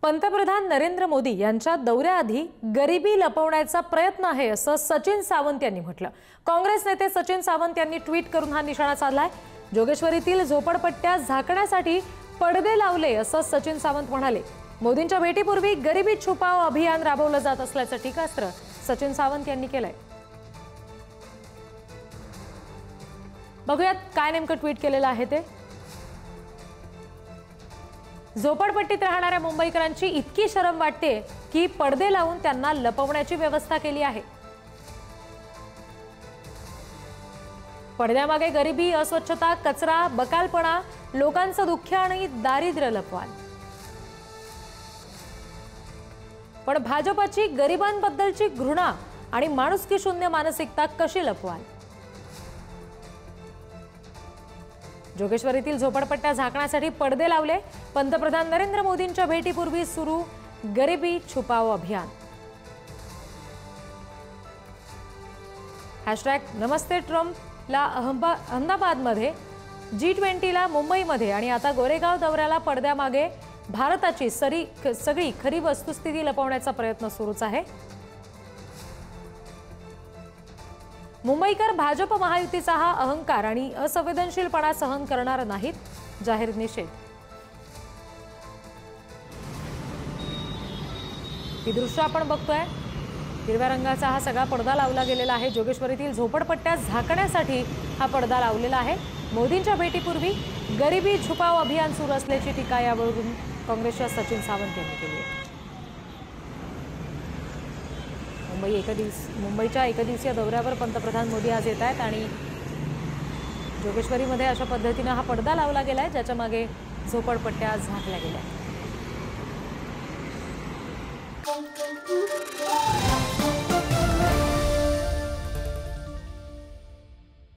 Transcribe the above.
पंतप्रधान नरेंद्र मोदी यांच्या दौऱ्याआधी गरिबी लपवण्याचा प्रयत्न आहे असं सचिन सावंत यांनी म्हटलं। काँग्रेस नेते सचिन सावंत यांनी ट्विट करून हा निशाणा साधलाय। जोगेश्वरीतील झोपडपट्ट्या झाकण्यासाठी पडदे लावले असं सचिन सावंत म्हणाले। मोदींच्या भेटीपूर्वी गरिबी छुपाव अभियान राबवलं जात असल्याचं टीकास्त्र सचिन सावंत यांनी केलंय। बघूयात काय नेमकं ट्विट केलेलं आहे ते। झोपडपट्टीत राहणाऱ्या मुंबईकरांची इतकी शरम वाटते की पडदे लावून त्यांना लपवण्याची व्यवस्था केली आहे। पडद्यामागे गरिबी, अस्वच्छता, कचरा, बकालपणा, लोकांचं दुःख आणि दारिद्र्य लपवाल। पण भाजपची गरिबांबद्दलची घृणा आणि माणुसकी शून्य मानसिकता कशी लपवाल? जोगेश्वरीतील झोपडपट्ट्या झाकण्यासाठी पडदे लावले। पंतप्रधान नरेंद्र मोदींच्या भेटीपूर्वी सुरू गरिबी छुपाव अभियान। #नमस्ते ट्रम्पला अहमदाबादमध्ये, G20ला मुंबईमध्ये आणि आता गोरेगाव दौऱ्याला पडद्यामागे भारताची सगळी खरी वस्तुस्थिती लपवण्याचा प्रयत्न सुरूच आहे। मुंबईकर भाजप महायुतीचा हा अहंकार आणि असंवेदनशीलपणा सहन करणार नाहीत, जाहीर निषेध। ही दृश्य आपण बघतोय। हिरव्या रंगाचा हा सगळा पडदा लावला गेलेला आहे। जोगेश्वरीतील झोपडपट्ट्या झाकण्यासाठी हा पडदा लावलेला आहे। मोदींच्या भेटीपूर्वी गरिबी छुपाव अभियान सुरू असल्याची टीका यावरून काँग्रेसच्या सचिन सावंत यांनी केली आहे। मुंबईच्या एकदिवसीय दौऱ्यावर पंतप्रधान मोदी आज येत आहेत आणि जोगेश्वरीमध्ये अशा पद्धतीने हा पडदा लावला गेलाय, ज्याच्या मागे झोपडपट्ट्या झाकल्या गेल्या।